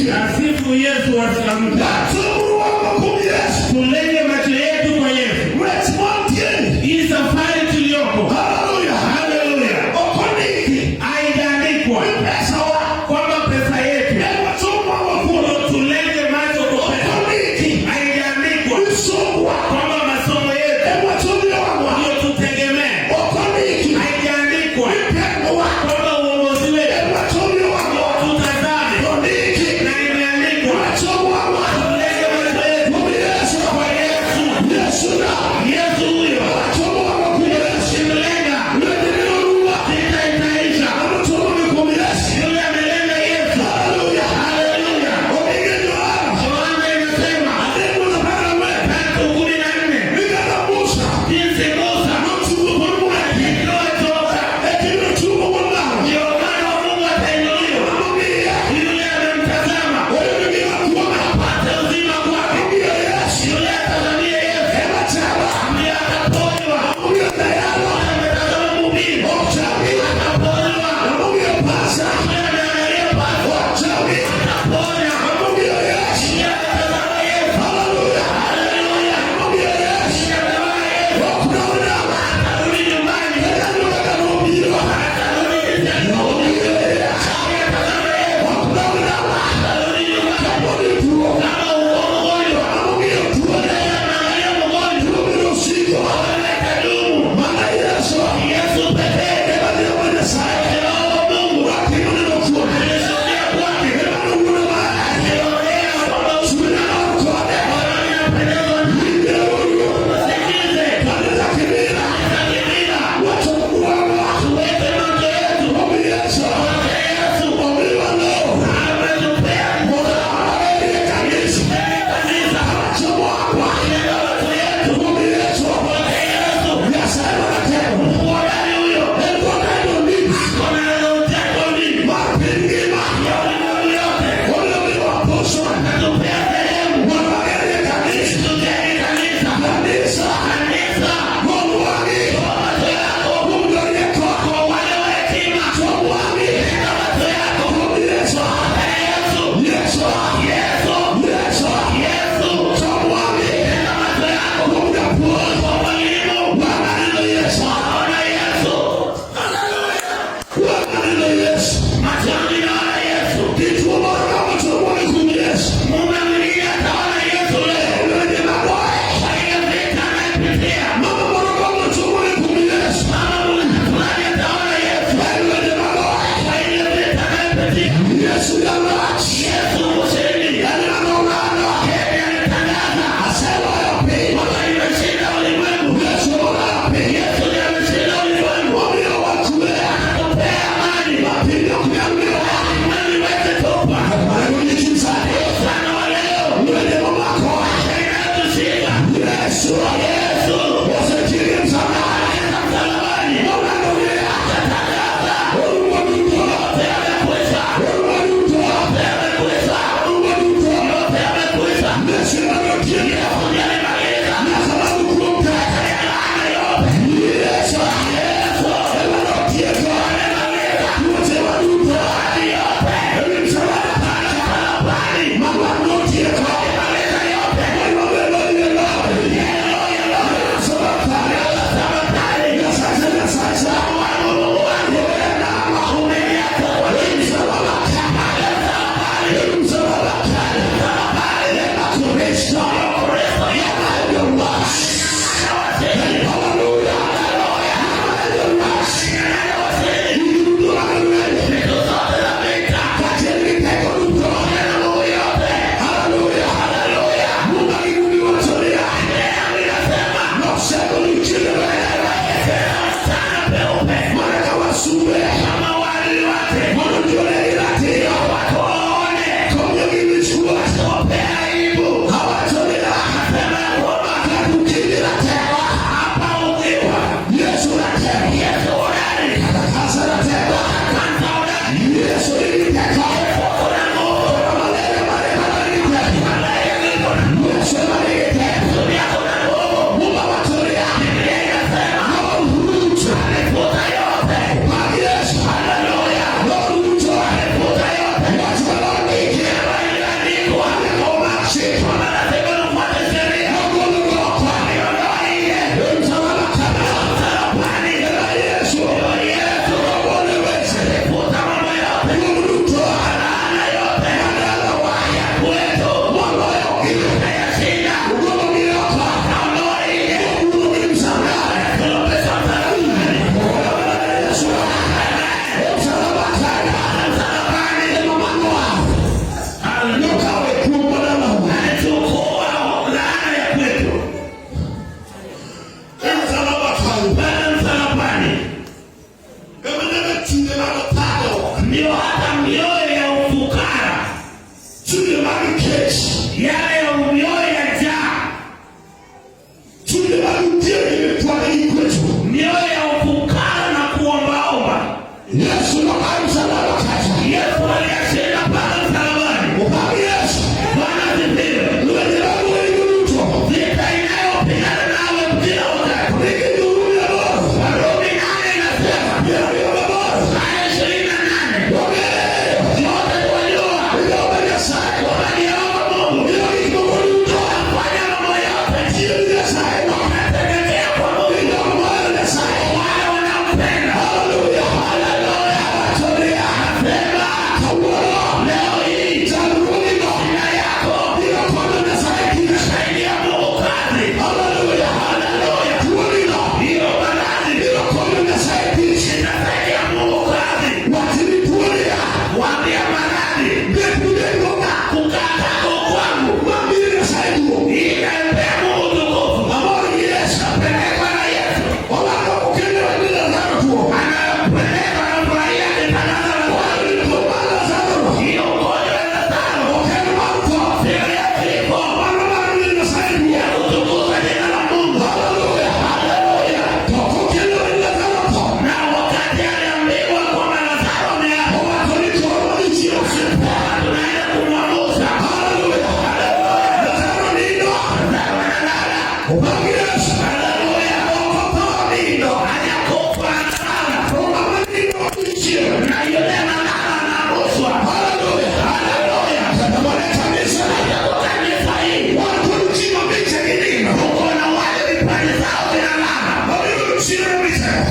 Speaker 1: Nasifu Yesu wasikamta. Tulenge macho yetu kwa Yesu. Hii safari tuliyoko. Hallelujah. Haijaandikwa kwamba pesa yetu. Tulenge macho kwa pesa. Haijaandikwa kwamba masomo yetu ndio tutegemee. Haijaandikwa kwamba uongozi wetu tutazame. Na imeandikwa tulenge macho yetu kwa Yesu. Yesu huyo. Tulenge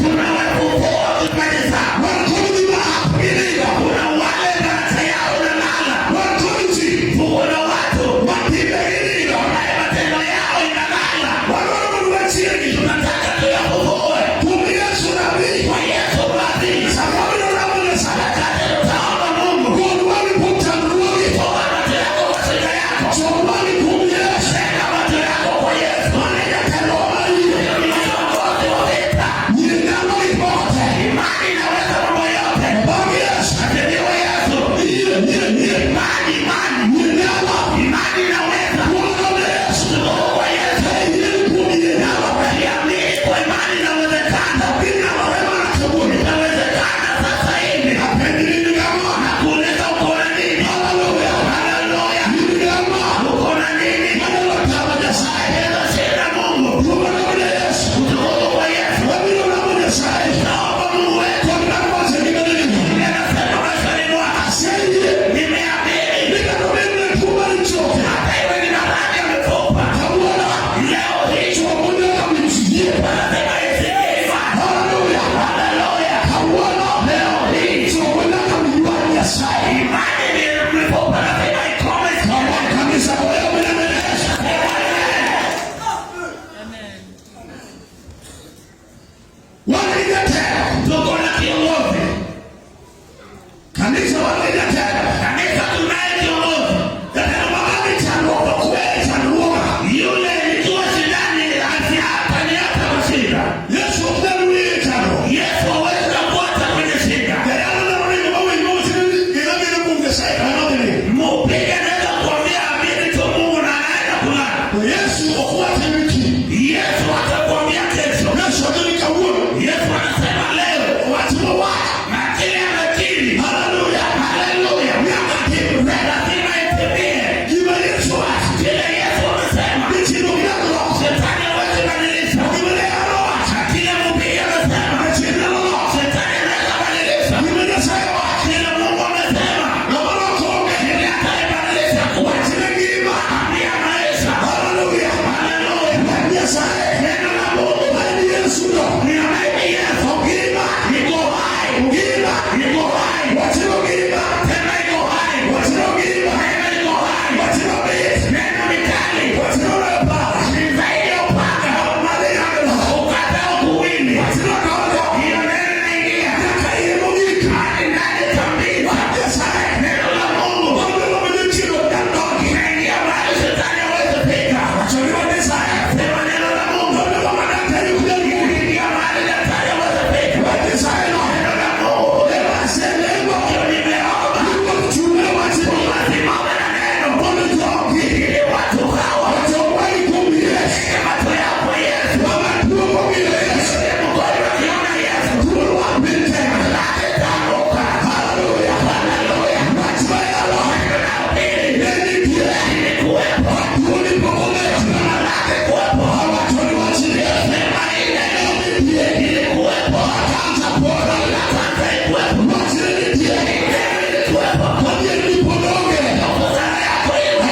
Speaker 1: Kuna wafufua kipaji zao. Kuna wale baraka yao inalala. Kuna watu ambaye matendo yao inalala. Tunataka tuyafufue kwa Yesu basi. Wakati tutaomba Mungu, toa macho yako kwa shida yako. Shika macho yako kwa Yesu. Miongozi wa vita. Imani inaweza mambo yote. Atiliwe Yesu. Imani inaweza. Tuko kwa Yesu. Kiamini kwa imani inawezekana. Inawezekana sasa hivi. Nakuuliza uko na nini? Haleluya. Uko na nini? Hilo shida Mungu. Tuko kwa Yesu. Naomba Mungu wetu. Ninasema maishani mwako. Nimeamini. Hata iwe ni nadhani ametupa. Leo hii. Wanasema isikie imani. Haleluya. Leo hii. Imani ni mlipopa. Nasema ikome. Tuko na kiongozi. Kanisa tunaye kiongozi. Yule alikuwa shidani ataniacha kwa shida. Yesu hawezi kukuacha kwenye shida. Mpige naweza kuambia amini tu Mungu na anaenda kulala. Yesu atakuambia kesho. Yesu anasema leo. Na kile amekiri. Haleluya. Lazima itimie. Kile Yesu amesema. Shetani hawezi badilisha. Kile mhubiri amesema. Shetani anaweza badilisha. Kile Mungu amesema. Kile ataibadilisha kuwa ambia maisha. Haleluya. Neno la Mungu. Niamini Yesu. Niko hai. Tena iko hai. Neno ni kali. Ni zaidi ya upanga. Ukatao kuwili. Hiyo neno inaingia. Hadi ndani tambili. Neno la Mungu. Inaingia mahali shetani hawezi fika. Sema neno la Mungu. Inaingia mahali daktari hawezi fika. Neno la Mungu. Hiyo nimeomba. Wasimame na neno. Ili watu hawa. Shika macho yao kwa Yesu. Mkono wakiona Yesu. Lake tamuka. Haleluya. Ilikuwepo. Lake kuwepo. Sema ile. Ilikuwepo. La kwanza ilikuwepo. Ilikuwepo. Kuzana yako iwe.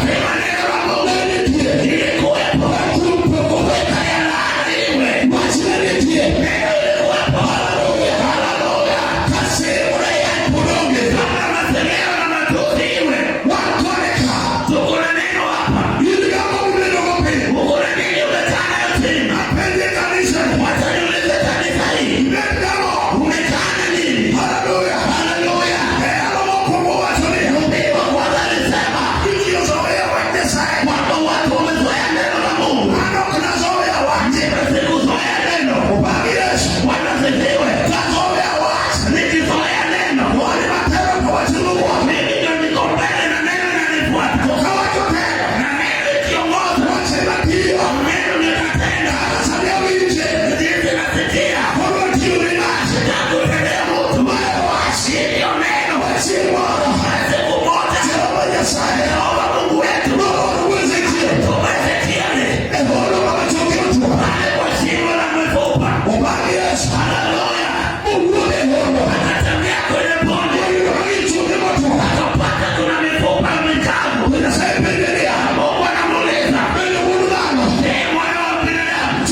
Speaker 1: Sema neno la Mungu. Ilikuwepo. Kuweka ya laana iwe. Neno ilikuwepo. Haleluya. Kabla masemeo na matusi iwe. Tuko na neno hapa. Uko na nini umekaa nayo chini? Wacha niulize kanisa hii. Umekaa na nini? Haleluya. Mhubiri wa kwanza alisema kwamba watu wamezoea neno la Mungu. Nimekuzoea neno. Wanasifiwe. Nikizoea neno. Mimi ndio niko mbele na neno linanifuata. Na neno ikiongoza. Neno linatenda. Jinsi nasikia. Nakutendea mtu. Hivyo neno. Siku moja. Naomba Mungu wetu. Tumezikiane. Pale kwa shimo la mifupa. Haleluya. Anatembea kwenye bonde. Akapata kuna mifupa mikavu. Mungu anamuuliza. Mwana wa binadamu.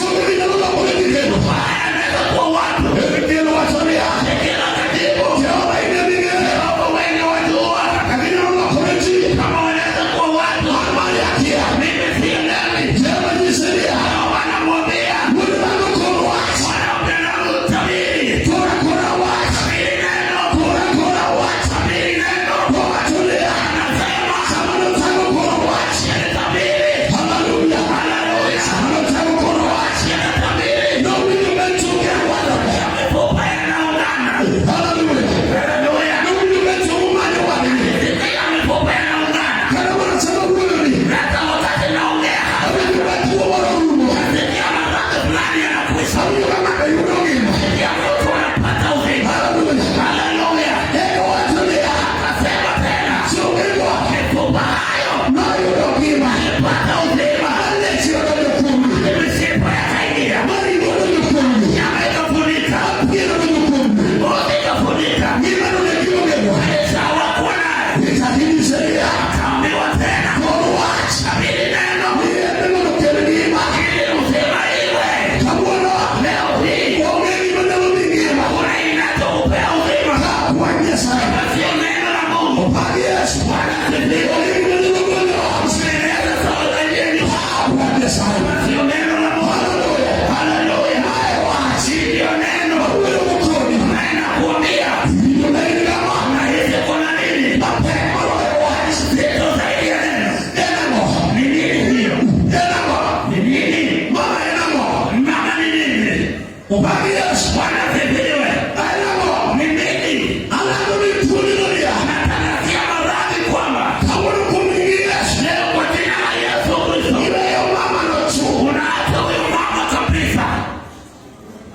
Speaker 1: Yes, wanazidiwe. Alamu ni nini? Alamu ni kulilia. Natangaza maradhi kwamba hauna kumwingia leo kwa jina la Yesu Kristo. Ile ya mama na chuo. Unaacha huyo mama kabisa.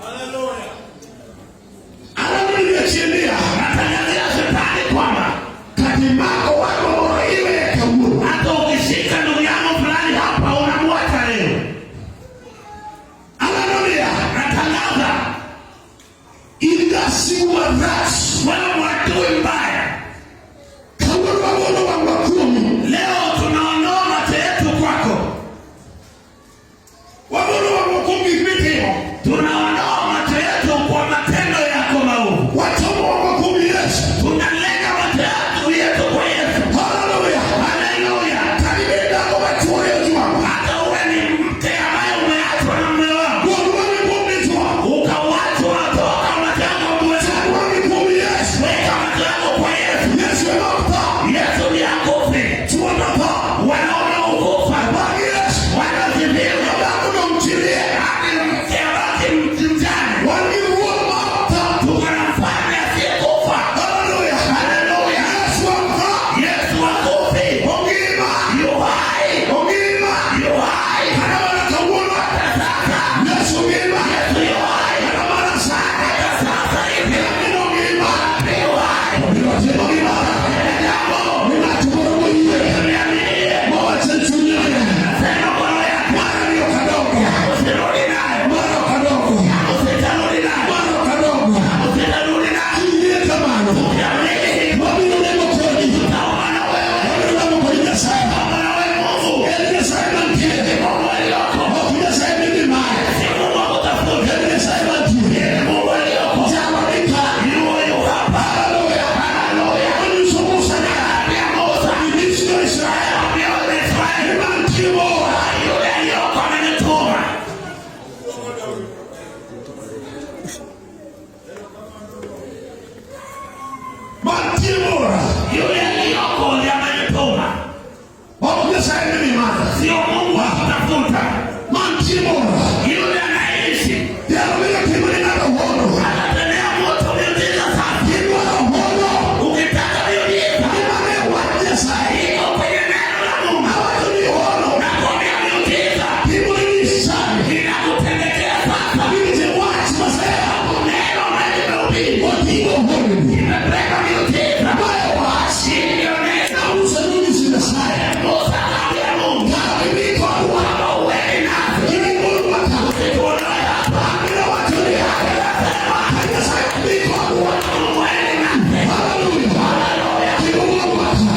Speaker 1: Haleluya. Alamu ni chilia. Natangaza shetani kwamba katimako wako iwe ya kaburu. Hata ukishika ndugu yangu fulani hapa unamwacha leo. Haleluya. Natangaza ingasiwa ras wala mwatue mbaya. Kaburu wagono wa wakumi. Leo tunaondoa mate yetu kwako. Wagono wa wakumi viti. Tunaondoa mate yetu kwa matendo yako maovu. Watomo wa wakumi Yesu. Tunalenga mate yetu kwa Yesu. Haleluya. Haleluya. Karibia kwa watu wa Yesu. Hata uwe ni mke ambaye umeachwa na mume wako. Ukawachwa toka mate yako mwezi. Weka mate yako kwa Yesu. Yesu ni akufi. Wanaona ukufa. Wanazimia. Hadi mke abaki mjane. Tukanamfanya asiyekufa. Haleluya. Yesu akufi. Yu hai. Yu hai. Hata sasa. Yesu yu hai. Hata sasa hivi. Yu hai. Yule aliyoko ndiye amenituma. Sio Mungu akutafuta. Yule anaishi. Anatendea moto miujiza sasa. Ukitaka miujiza. Iko kwenye neno la Mungu. Nakwambia miujiza. Inakutendekea sasa. Neno limehubiri. Imepeleka miujiza. Ndio neno. Musa akaambia Mungu. Kama uweni nasi. Usituondoe hapa. Uweni nasi. Haleluya.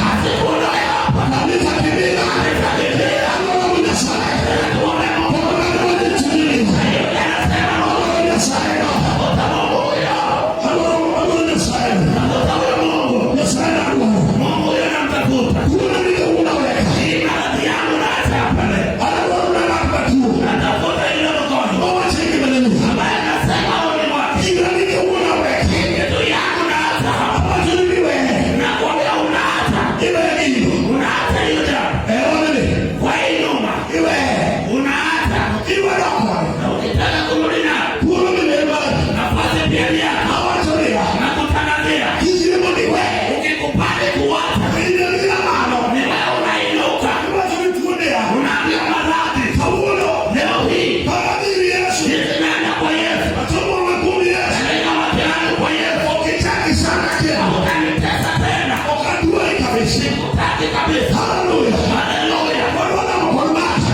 Speaker 1: Asituondoe hapa. Nitakimbia. Tuombe Mungu. Anasema Mungu huyo namtafuta. Hii maradhi yangu naacha pale. Natafuta ile mkono. Ambaye anasema huyu ni wake. Kitu yangu naacha hapa. Nakwambia unaacha. Unaacha hiyo jambo. Kwa hii nyuma. Unaacha. Na ukitaka kurudi nayo. Nafasi pia ni yako. Nakutangazia. Ukikubali kuacha. Ni wewe unainuka. Unaambia maradhi. Leo hii. Nimeenda kwa Yesu. Naleta mate yangu kwa Yesu. Utanitesa tena. Sikutaki kabisa. Haleluya.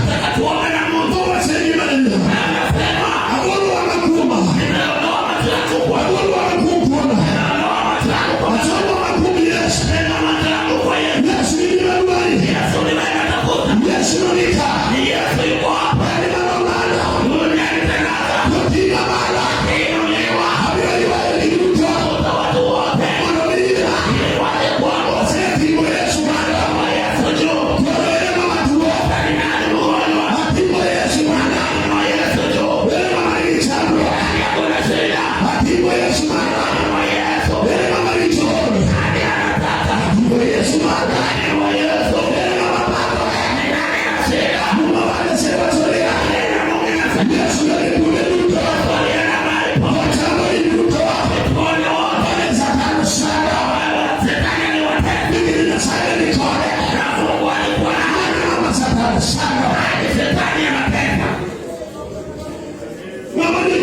Speaker 1: Nataka tuombe na Mungu. Anasema nimeondoa mate yangu kwa Yesu. Nimeondoa mate yangu kwa Yesu. Nenda mate yangu kwa Yesu. Yesu nimetafuta. Ni Yesu yuko hapa. Duniani tena. Inuliwa. Tafuta watu wote. Ili waje kwangu. Kama Yesu juu. Ndani nani mgonjwa. Ndani wa Yesu juu. Ndani hakuna shida. Ndani wa Yesu. Ndani anataka. Ndani wa Yesu. Ni nani ana shida.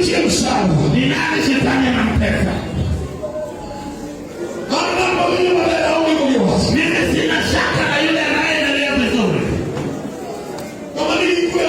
Speaker 1: mtie mshale. Ni nani shetani anampesa? Mimi sina shaka na yule anayendelea vizuri. Kama nilikuwa